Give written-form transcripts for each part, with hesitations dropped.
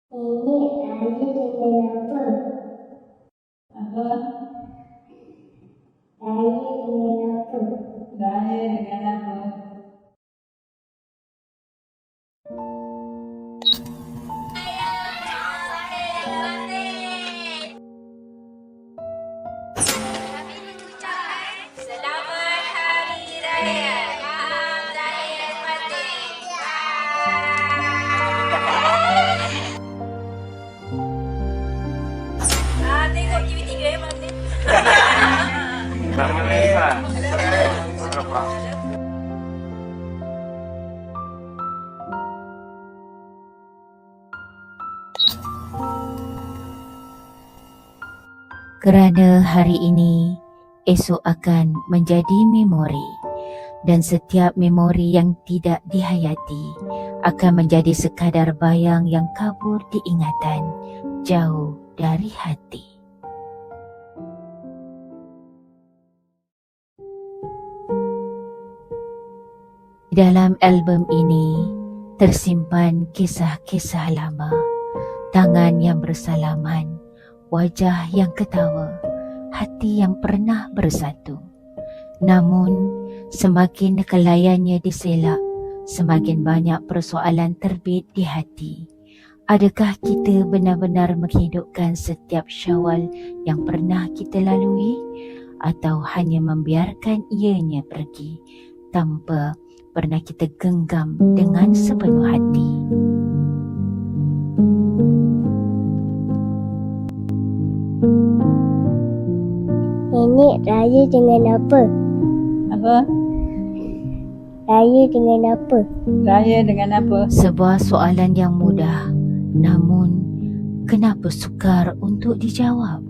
Ini raya dengan apa? Apa? Raya dengan apa? Raya dengan apa? Selamat Hari Raya. Maaf lahir batin. Tengok TV3 ya malam ni. Selamat Malaysia. Berapa? Kerana hari ini, esok akan menjadi memori, dan setiap memori yang tidak dihayati akan menjadi sekadar bayang yang kabur di ingatan, jauh dari hati. Dalam album ini tersimpan kisah-kisah lama, tangan yang bersalaman, wajah yang ketawa, hati yang pernah bersatu. Namun, semakin kelayannya diselak, semakin banyak persoalan terbit di hati. Adakah kita benar-benar menghidupkan setiap Syawal yang pernah kita lalui, atau hanya membiarkan ianya pergi tanpa pernah kita genggam dengan sepenuh hati? Ini raya dengan apa? Apa? Raya dengan apa? Raya dengan apa? Sebuah soalan yang mudah, namun kenapa sukar untuk dijawab?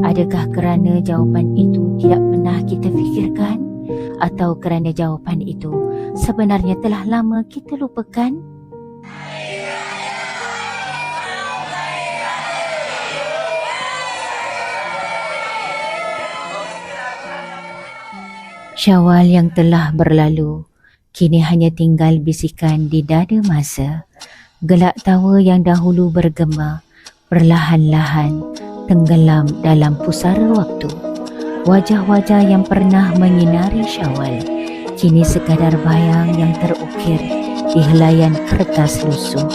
Adakah kerana jawapan itu tidak pernah kita fikirkan, atau kerana jawapan itu sebenarnya telah lama kita lupakan? Syawal yang telah berlalu kini hanya tinggal bisikan di dada masa. Gelak tawa yang dahulu bergema perlahan-lahan tenggelam dalam pusara waktu. Wajah-wajah yang pernah menyinari Syawal kini sekadar bayang yang terukir di helaian kertas lusuh.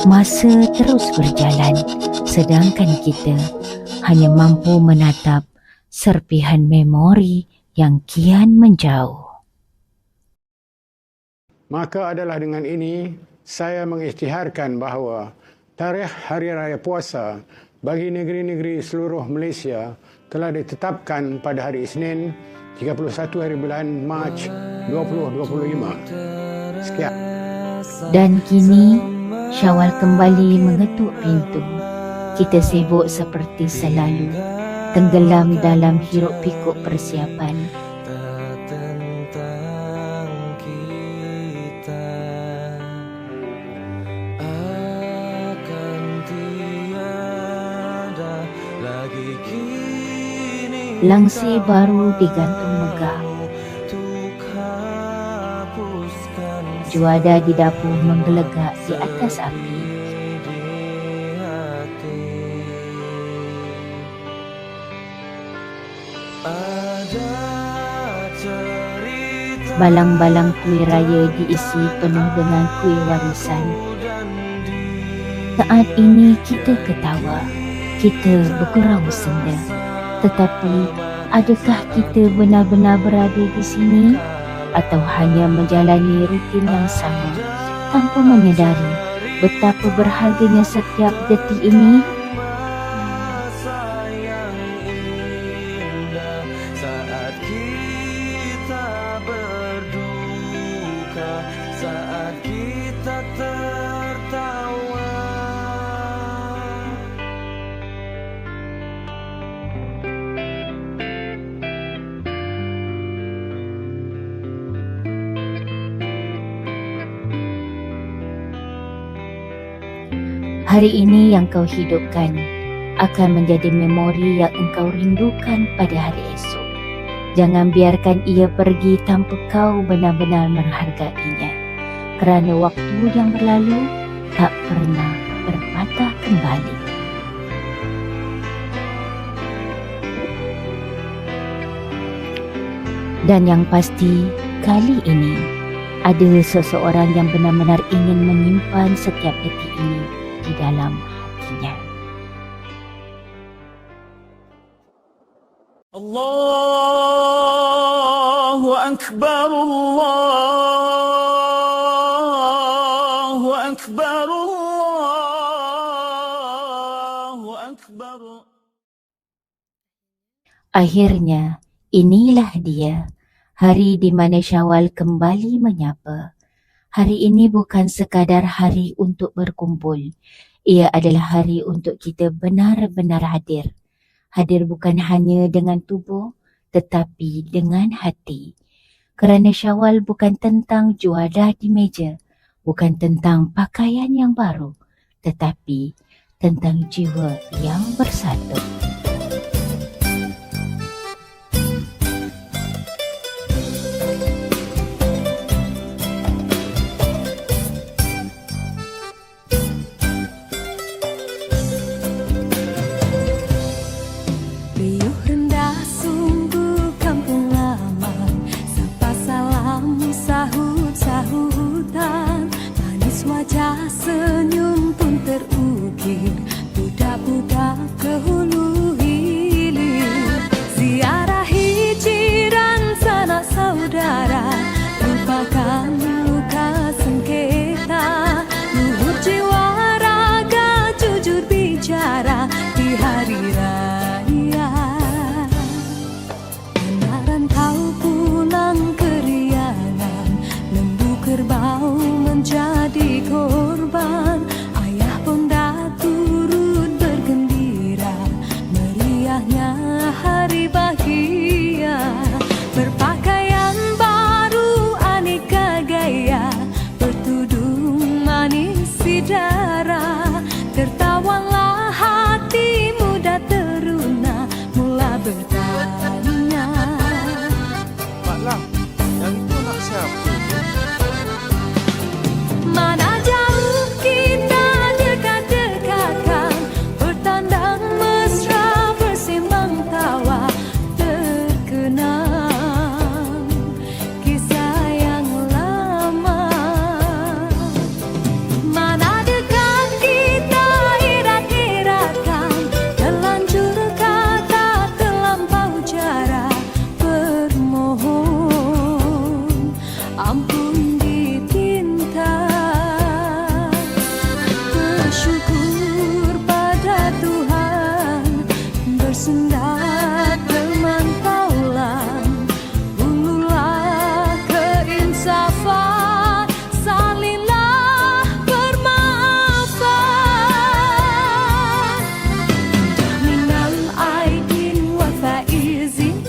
Masa terus berjalan, sedangkan kita hanya mampu menatap serpihan memori yang kian menjauh. Maka adalah dengan ini saya mengisytiharkan bahawa tarikh Hari Raya Puasa bagi negeri-negeri seluruh Malaysia telah ditetapkan pada hari Isnin 31 hari bulan Mac 2025. Sekian. Dan kini Syawal kembali mengetuk pintu. Kita sibuk seperti selalu, tenggelam dalam hiruk pikuk persiapan. Langsir baru digantung megah. Juada di dapur menggelegak di atas api. Balang-balang kuih raya diisi penuh dengan kuih warisan. Saat ini kita ketawa, kita bergurau senda. Tetapi, adakah kita benar-benar berada di sini, atau hanya menjalani rutin yang sama tanpa menyedari betapa berharganya setiap detik ini? Saat kita berduka, saat kita tertawa. Hari ini yang kau hidupkan akan menjadi memori yang engkau rindukan pada hari esok. Jangan biarkan ia pergi tanpa kau benar-benar menghargainya. Kerana waktu yang berlalu tak pernah berpatah kembali. Dan yang pasti, kali ini ada seseorang yang benar-benar ingin menyimpan setiap detik ini di dalam hatinya. Allahu Akbar, Allahu Akbar, Allahu Akbar. Akhirnya, inilah dia, hari di mana Syawal kembali menyapa. Hari ini bukan sekadar hari untuk berkumpul. Ia adalah hari untuk kita benar-benar hadir. Hadir bukan hanya dengan tubuh, tetapi dengan hati. Kerana Syawal bukan tentang juadah di meja, bukan tentang pakaian yang baru, tetapi tentang jiwa yang bersatu. Riuh rendah sungguh kampung halaman, sapa salam sahut-sahutan, manis wajah senyum pun terukir, budak-budak ke hulu hilir, ziarahi jiran sanak saudara, lupakan luka sengketa, luhur jiwa raga jujur bicara di hari raya. Rantau pulang keriangan, lembu kerbau menjadi korban, ayah pun dah turut bergembira, meriahnya hari bahagia, berpakaian baru aneka gaya, bertudung manis si darah, tertawalah hati muda teruna mula bertanya. Yang itu nak siapa? Mana jauh kita dekat-dekatkan, bertandang mesra bersembang tawa, terkenang kisah yang lama. Mana dekat kita irat-iratkan, terlanjur kata terlampau cara, bermohon ampun ditinta, bersyukur pada Tuhan, bersendar teman taulan, hululah keinsafan, salinlah bermaafan. Minal aidin wa faizin,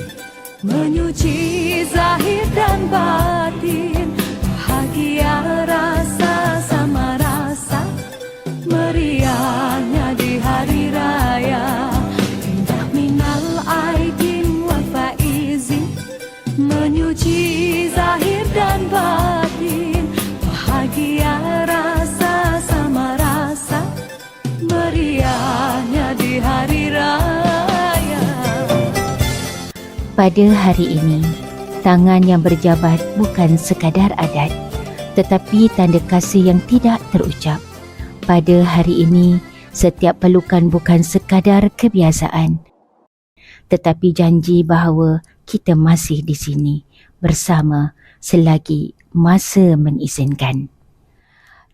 menyuci zahir dan batin, bahagia rasa sama rasa, meriahnya di hari raya. Indah minal aidin wa faizin, menyuci zahir dan batin, bahagia rasa sama rasa, meriahnya di hari raya. Pada hari ini, tangan yang berjabat bukan sekadar adat, tetapi tanda kasih yang tidak terucap. Pada hari ini, setiap pelukan bukan sekadar kebiasaan, tetapi janji bahawa kita masih di sini bersama selagi masa mengizinkan.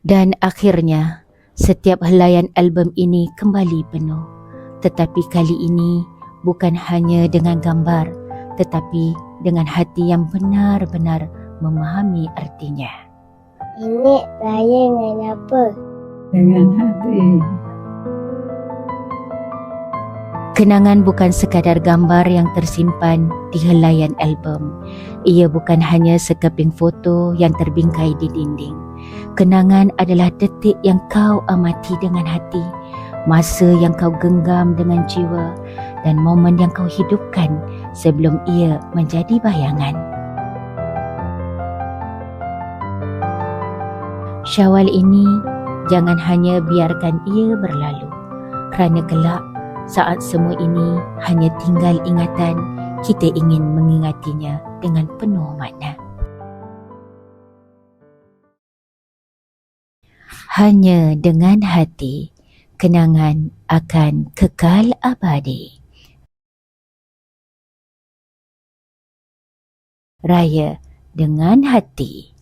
Dan akhirnya, setiap helaian album ini kembali penuh, tetapi kali ini bukan hanya dengan gambar, tetapi dengan hati yang benar-benar memahami artinya. Ini raya dengan apa? Dengan hati. Kenangan bukan sekadar gambar yang tersimpan di helaian album. Ia bukan hanya sekeping foto yang terbingkai di dinding. Kenangan adalah detik yang kau amati dengan hati, masa yang kau genggam dengan jiwa, dan momen yang kau hidupkan sebelum ia menjadi bayangan. Syawal ini, jangan hanya biarkan ia berlalu, kerana kelak saat semua ini hanya tinggal ingatan, kita ingin mengingatinya dengan penuh makna. Hanya dengan hati, kenangan akan kekal abadi. Raya dengan hati.